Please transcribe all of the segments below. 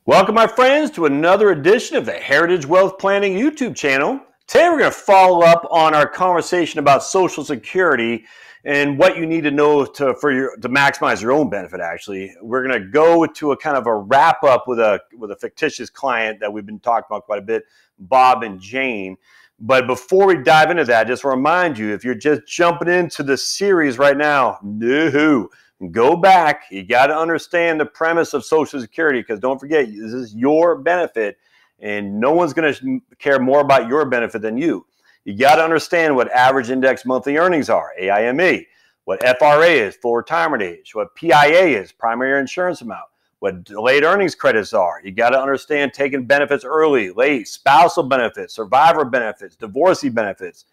Welcome, my friends, to another edition of the Heritage Wealth Planning YouTube channel. Today, we're going to follow up on our conversation about Social Security and what you need to know to maximize your own benefit. Actually, we're going to go to a kind of a wrap up with a fictitious client that we've been talking about quite a bit, Bob and Jane. But before we dive into that, just to remind you, if you're just jumping into the series right now, no. Go back. You got to understand the premise of Social Security, because don't forget, this is your benefit and no one's going to care more about your benefit than you. You got to understand what average index monthly earnings are, AIME, what FRA is, full retirement age, what PIA is, primary insurance amount, what delayed earnings credits are. You got to understand taking benefits early, late, spousal benefits, survivor benefits, divorcee benefits.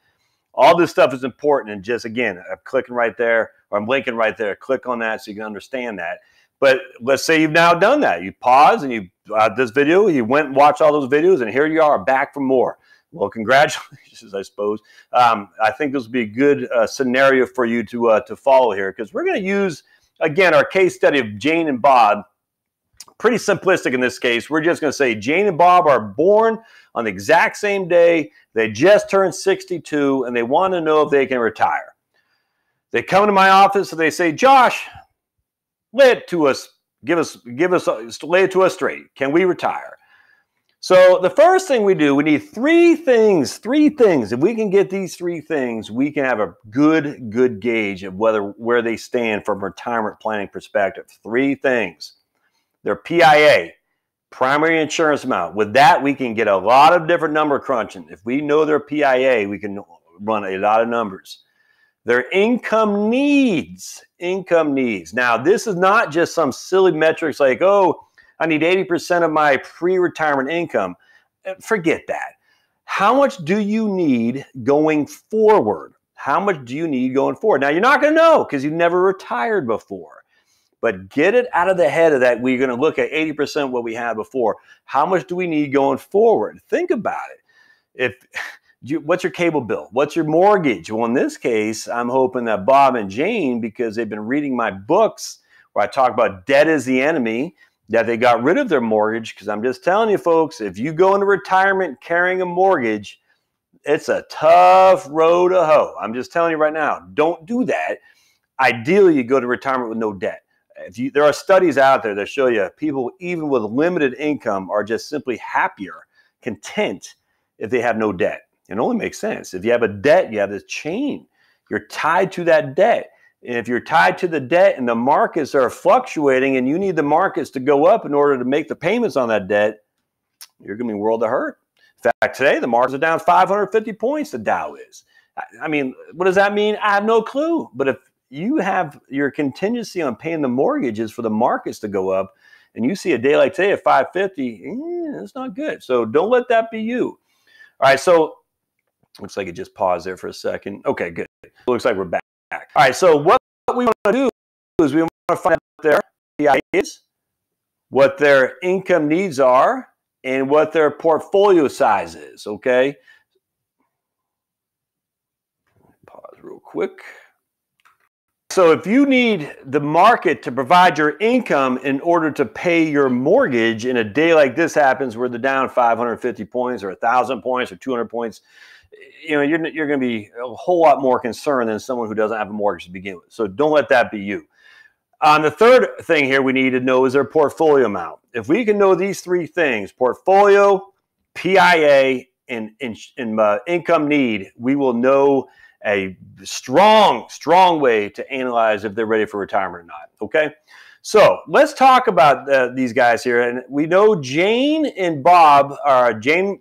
All this stuff is important, and just again, I'm clicking right there, or I'm linking right there. Click on that so you can understand that. But let's say you've now done that. You paused and you this video, you went and watched all those videos, and here you are back for more. Well, congratulations, I suppose. I think this will be a good scenario for you to follow here, because we're going to use, again, our case study of Jane and Bob. Pretty simplistic in this case. We're just going to say Jane and Bob are born on the exact same day. They just turned 62 and they want to know if they can retire. They come to my office and they say, Josh, lay it to us. Lay it to us straight. Can we retire? So the first thing we do, we need three things. If we can get these three things, we can have a good gauge of where they stand from a retirement planning perspective. Three things. Their PIA, primary insurance amount. With that, we can get a lot of different number crunching. If we know their PIA, we can run a lot of numbers. Their income needs. Now, this is not just some silly metrics like, oh, I need 80% of my pre-retirement income. Forget that. How much do you need going forward? Now, you're not going to know because you've never retired before. But get it out of the head of that. We're going to look at 80% what we had before. How much do we need going forward? Think about it. What's your cable bill? What's your mortgage? Well, in this case, I'm hoping that Bob and Jane, because they've been reading my books where I talk about debt is the enemy, that they got rid of their mortgage. Because I'm just telling you, folks, if you go into retirement carrying a mortgage, it's a tough road to hoe. I'm just telling you right now, don't do that. Ideally, you go to retirement with no debt. There are studies out there that show you people even with limited income are just simply happier, content if they have no debt. It only makes sense. If you have a debt, you have this chain. You're tied to that debt. And if you're tied to the debt and the markets are fluctuating and you need the markets to go up in order to make the payments on that debt, you're going to be world of hurt. In fact, today the markets are down 550 points, the Dow is. I mean, what does that mean? I have no clue. But if you have your contingency on paying the mortgages for the markets to go up, and you see a day like today at 550, that's not good. So don't let that be you. All right, so looks like it just paused there for a second. Okay, good. Looks like we're back. All right, so what we want to do is we want to find out what their PI is, what their income needs are, and what their portfolio size is, okay? Pause real quick. So if you need the market to provide your income in order to pay your mortgage, in a day like this happens where they're down 550 points or 1,000 points or 200 points, you're going to be a whole lot more concerned than someone who doesn't have a mortgage to begin with. So don't let that be you. The third thing here we need to know is their portfolio amount. If we can know these three things, portfolio, PIA, and income need, we will know a strong way to analyze if they're ready for retirement or not. Okay, so let's talk about these guys here. And we know Jane and Bob. Jane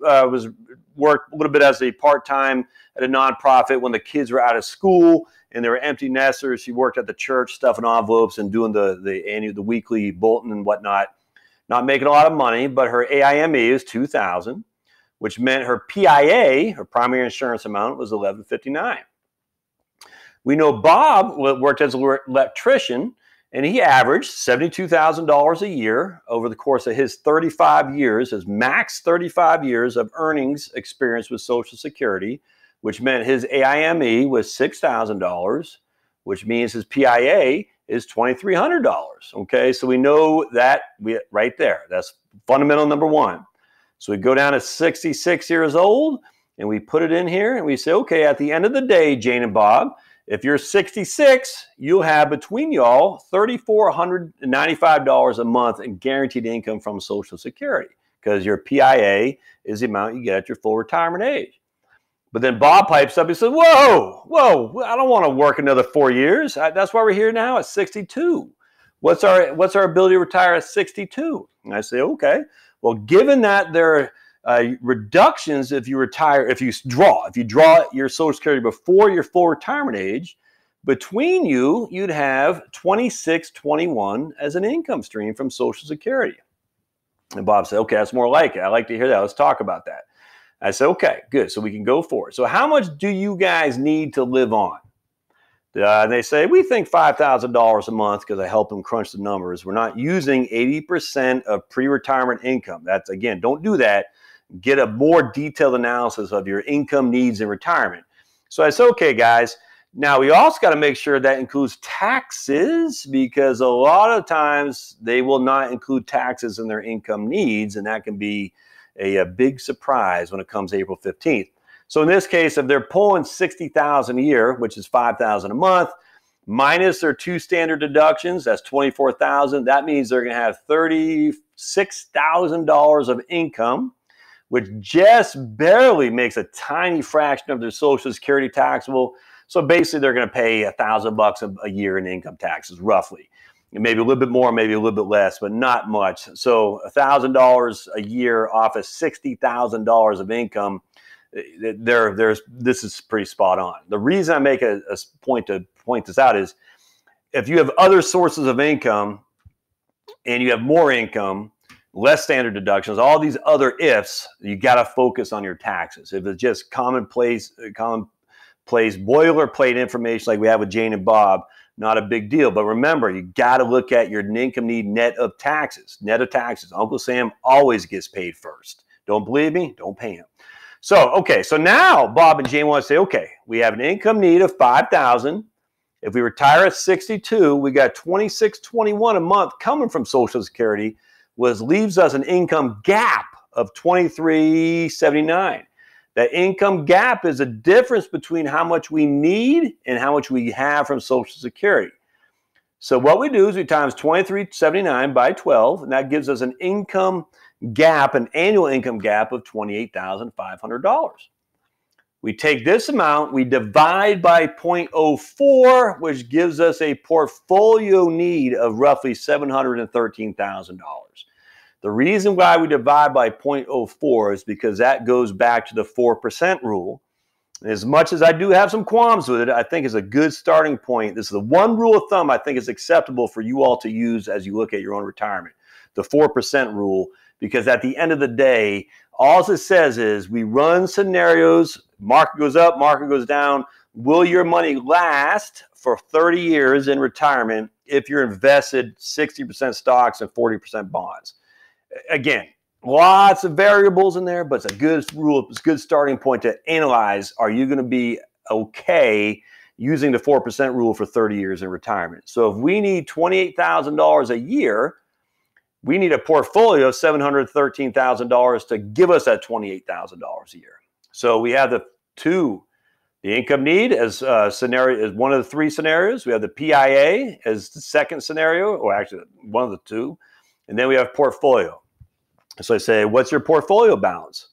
worked a little bit as a part-time at a nonprofit when the kids were out of school and they were empty nesters. She worked at the church stuffing envelopes and doing the weekly bulletin and whatnot. Not making a lot of money, but her AIME is $2,000. Which meant her PIA, her primary insurance amount, was $1,159. We know Bob worked as an electrician, and he averaged $72,000 a year over the course of his 35 years, his max 35 years of earnings experience with Social Security, which meant his AIME was $6,000, which means his PIA is $2,300. Okay, so we know that right there. That's fundamental number one. So we go down to 66 years old and we put it in here and we say, okay, at the end of the day, Jane and Bob, if you're 66, you'll have between y'all $3,495 a month in guaranteed income from Social Security, because your PIA is the amount you get at your full retirement age. But then Bob pipes up, he says, whoa, I don't want to work another 4 years. That's why we're here now at 62. What's our ability to retire at 62? And I say, okay, well, given that there are reductions if you draw your Social Security before your full retirement age, between you'd have $2,621 as an income stream from Social Security. And Bob said, okay, that's more like it. I like to hear that. Let's talk about that. I said, okay, good. So we can go for it. So how much do you guys need to live on? They say, we think $5,000 a month, because I help them crunch the numbers. We're not using 80% of pre-retirement income. That's, again, don't do that. Get a more detailed analysis of your income needs in retirement. So I said, okay, guys, now we also got to make sure that includes taxes, because a lot of times they will not include taxes in their income needs, and that can be a big surprise when it comes April 15th. So in this case, if they're pulling $60,000 a year, which is $5,000 a month, minus their two standard deductions, that's $24,000. That means they're going to have $36,000 of income, which just barely makes a tiny fraction of their Social Security taxable. So basically, they're going to pay $1,000 a year in income taxes, roughly. Maybe a little bit more, maybe a little bit less, but not much. So $1,000 a year off of $60,000 of income, this is pretty spot on. The reason I make a point to point this out is, if you have other sources of income and you have more income, less standard deductions, all these other ifs, you got to focus on your taxes. If it's just commonplace boilerplate information like we have with Jane and Bob, not a big deal. But remember, you got to look at your income need net of taxes. Net of taxes. Uncle Sam always gets paid first. Don't believe me? Don't pay him. So, okay, so now Bob and Jane want to say, okay, we have an income need of $5,000. If we retire at 62, we got $2,621 a month coming from Social Security, which leaves us an income gap of $2,379. That income gap is a difference between how much we need and how much we have from Social Security. So what we do is we times $2,379 by 12, and that gives us an income gap, an annual income gap of $28,500. We take this amount, we divide by 0.04, which gives us a portfolio need of roughly $713,000. The reason why we divide by 0.04 is because that goes back to the 4% rule. And as much as I do have some qualms with it, I think it's a good starting point. This is the one rule of thumb I think is acceptable for you all to use as you look at your own retirement, the 4% rule, because at the end of the day, all it says is we run scenarios, market goes up, market goes down. Will your money last for 30 years in retirement if you're invested 60% stocks and 40% bonds? Again, lots of variables in there, but it's a good rule. It's a good starting point to analyze. Are you going to be okay using the 4% rule for 30 years in retirement? So if we need $28,000 a year, we need a portfolio of $713,000 to give us that $28,000 a year. So we have the income need as scenario is one of the three scenarios. We have the PIA as the second scenario, or actually one of the two. And then we have portfolio. So I say, what's your portfolio balance?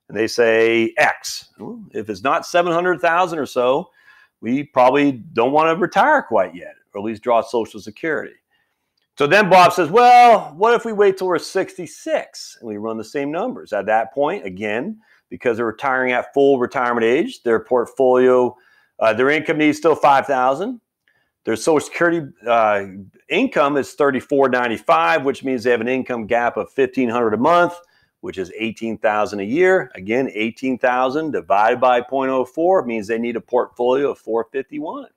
And they say X. If it's not 700,000 or so, we probably don't want to retire quite yet, or at least draw Social Security. So then Bob says, well, what if we wait till we're 66 and we run the same numbers? At that point, again, because they're retiring at full retirement age, their portfolio, their income needs still $5,000. Their Social Security income is $3,495, which means they have an income gap of $1,500 a month, which is $18,000 a year. Again, $18,000 divided by 0.04 means they need a portfolio of $451.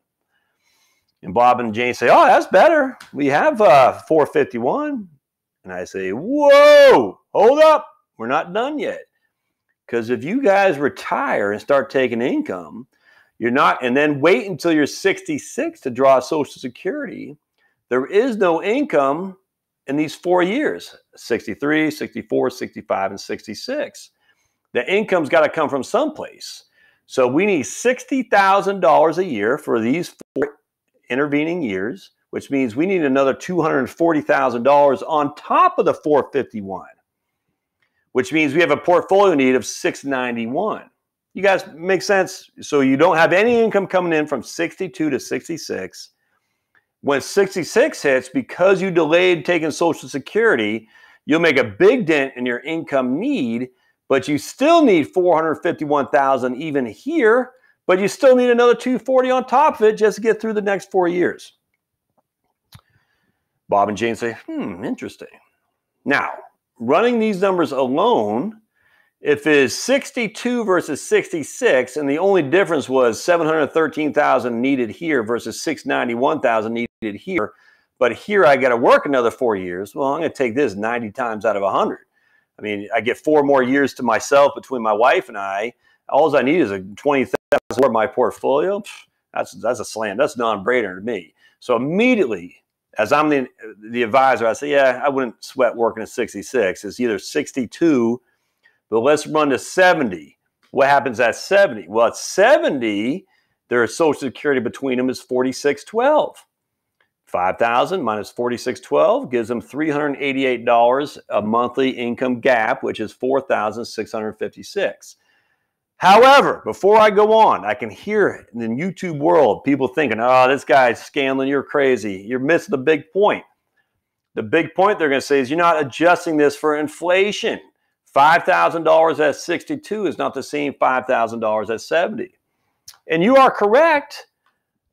And Bob and Jane say, oh, that's better. We have $451. And I say, whoa, hold up. We're not done yet. Because if you guys retire and start taking income, you're not, and then wait until you're 66 to draw Social Security, there is no income in these 4 years, 63, 64, 65, and 66. The income's got to come from someplace. So we need $60,000 a year for these 4 intervening years, which means we need another $240,000 on top of the 451, which means we have a portfolio need of 691. You guys make sense? So you don't have any income coming in from 62 to 66. When 66 hits, because you delayed taking Social Security, you'll make a big dent in your income need, but you still need $451,000 even here, but you still need another $240 on top of it just to get through the next 4 years. Bob and Jane say, interesting. Now, running these numbers alone, if it's 62 versus 66, and the only difference was $713,000 needed here versus $691,000 needed here, but here I got to work another 4 years. Well, I'm going to take this 90 times out of 100. I mean, I get 4 more years to myself between my wife and I. All I need is a $20,000 for my portfolio. That's a slam. That's non-brainer to me. So immediately, as I'm the advisor, I say, yeah, I wouldn't sweat working at 66. It's either 62, but let's run to 70. What happens at 70? Well, at 70, their Social Security between them is 4612. 5,000 minus 4612 gives them $388 a monthly income gap, which is 4,656. However, before I go on, I can hear in the YouTube world people thinking, oh, this guy's Scanlon, you're crazy. You're missing the big point. The big point they're going to say is you're not adjusting this for inflation. $5,000 at 62 is not the same $5,000 at 70. And you are correct,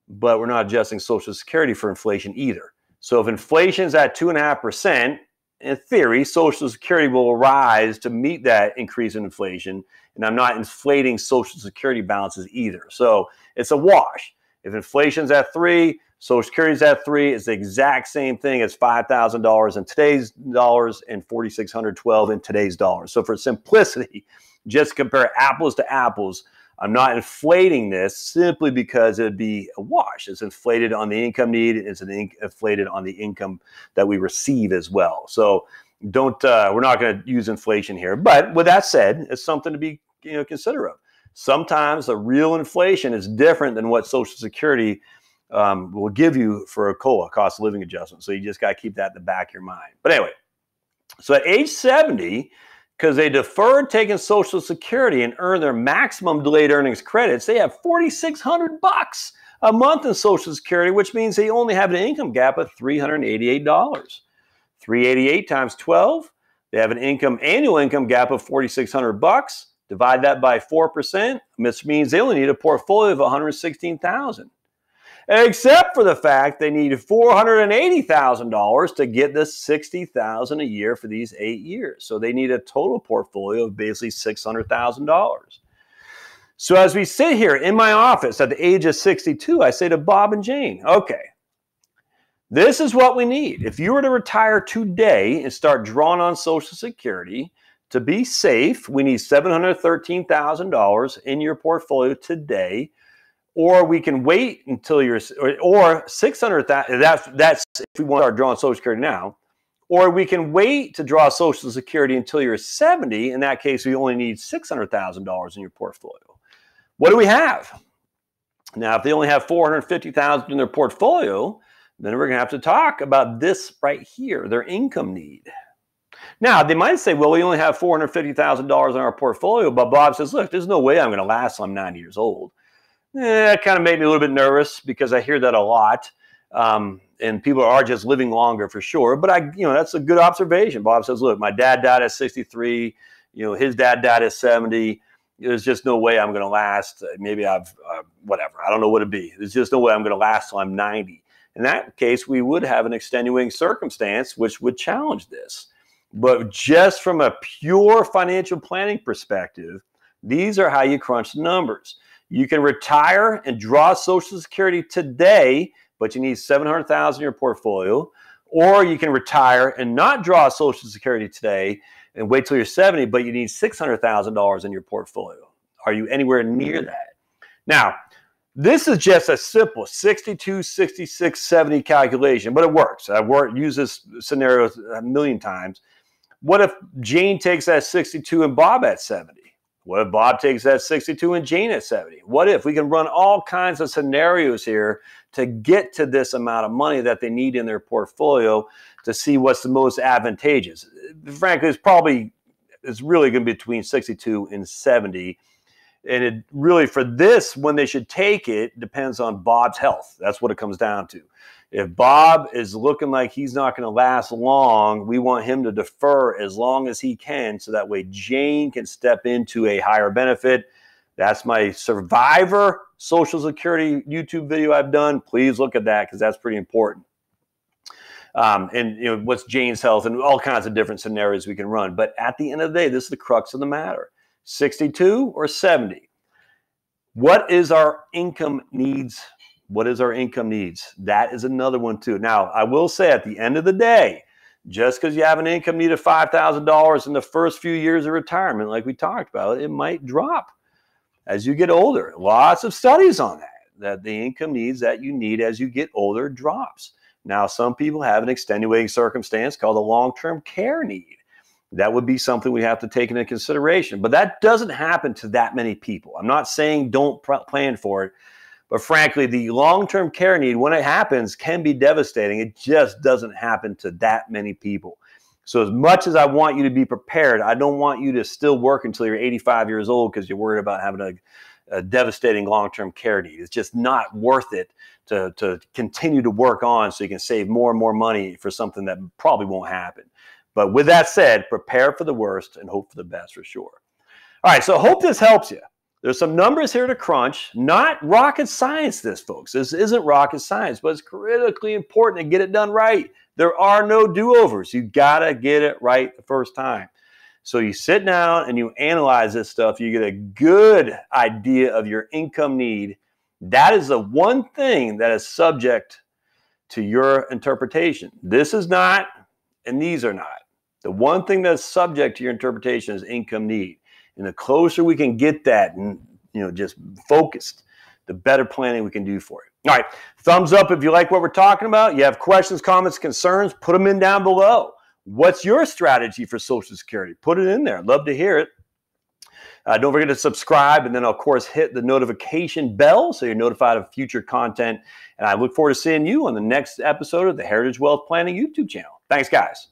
but we're not adjusting Social Security for inflation either. So if inflation is at 2.5%, in theory, Social Security will rise to meet that increase in inflation, and I'm not inflating Social Security balances either. So it's a wash. If inflation's at 3, Social Security's at 3, it's the exact same thing as $5,000 in today's dollars and $4,612 in today's dollars. So for simplicity, just compare apples to apples. I'm not inflating this simply because it'd be a wash. It's inflated on the income need. It's inflated on the income that we receive as well. So we're not going to use inflation here. But with that said, it's something to be considerate of. Sometimes the real inflation is different than what Social Security will give you for a COLA, cost of living adjustment. So you just got to keep that in the back of your mind. But anyway, so at age 70, because they deferred taking Social Security and earned their maximum delayed earnings credits, they have $4,600 a month in Social Security, which means they only have an income gap of $388. $388 times 12, they have an annual income gap of $4,600. Divide that by 4%, which means they only need a portfolio of $116,000. Except for the fact they need $480,000 to get this $60,000 a year for these 8 years. So they need a total portfolio of basically $600,000. So as we sit here in my office at the age of 62, I say to Bob and Jane, okay, this is what we need. If you were to retire today and start drawing on Social Security, to be safe, we need $713,000 in your portfolio today. Or we can wait until you're, or 600,000. That's if we want to start drawing Social Security now. Or we can wait to draw Social Security until you're 70. In that case, we only need $600,000 in your portfolio. What do we have? Now, if they only have $450,000 in their portfolio, then we're going to have to talk about this right here, their income need. Now, they might say, well, we only have $450,000 in our portfolio, but Bob says, look, there's no way I'm going to last till I'm 90 years old. That kind of made me a little bit nervous because I hear that a lot, and people are just living longer for sure. But that's a good observation. Bob says, "Look, my dad died at 63. His dad died at 70. There's just no way I'm going to last. Maybe whatever. I don't know what it'd be. There's just no way I'm going to last till I'm 90. In that case, we would have an extenuating circumstance which would challenge this. But just from a pure financial planning perspective, these are how you crunch the numbers." You can retire and draw Social Security today, but you need $700,000 in your portfolio. Or you can retire and not draw Social Security today and wait till you're 70, but you need $600,000 in your portfolio. Are you anywhere near that? Now, This is just a simple 62, 66, 70 calculation, but it works. I've used this scenario a million times. What if Jane takes that 62 and Bob at 70? What if Bob takes that 62 and Jane at 70? What if we can run all kinds of scenarios here to get to this amount of money that they need in their portfolio to see what's the most advantageous? Frankly, it's really going to be between 62 and 70. And it really, for this, when they should take it, depends on Bob's health. That's what it comes down to. If Bob is looking like he's not going to last long, we want him to defer as long as he can so that way Jane can step into a higher benefit. That's my Survivor Social Security YouTube video I've done. Please look at that because that's pretty important. And what's Jane's health and all kinds of different scenarios we can run. But at the end of the day, this is the crux of the matter. 62 or 70? What is our income needs? What is our income needs? That is another one too. Now, I will say at the end of the day, just because you have an income need of $5,000 in the first few years of retirement, like we talked about, it might drop as you get older. Lots of studies on that the income needs that you need as you get older drops. Now, some people have an extenuating circumstance called a long-term care need. That would be something we have to take into consideration. But that doesn't happen to that many people. I'm not saying don't plan for it. But frankly, the long-term care need, when it happens, can be devastating. It just doesn't happen to that many people. So as much as I want you to be prepared, I don't want you to still work until you're 85 years old because you're worried about having a devastating long-term care need. It's just not worth it to continue to work on so you can save more and more money for something that probably won't happen. But with that said, prepare for the worst and hope for the best for sure. All right, so I hope this helps you. There's some numbers here to crunch. Not rocket science, this, folks. This isn't rocket science, but it's critically important to get it done right. There are no do-overs. You got to get it right the first time. So you sit down and you analyze this stuff. You get a good idea of your income need. That is the one thing that is subject to your interpretation. This is not, and these are not. The one thing that's subject to your interpretation is income need. And the closer we can get that and just focused, the better planning we can do for it. All right, thumbs up if you like what we're talking about. You have questions, comments, concerns, put them in down below. What's your strategy for Social Security? Put it in there. I'd love to hear it. Don't forget to subscribe and then, of course, hit the notification bell so you're notified of future content. And I look forward to seeing you on the next episode of the Heritage Wealth Planning YouTube channel. Thanks, guys.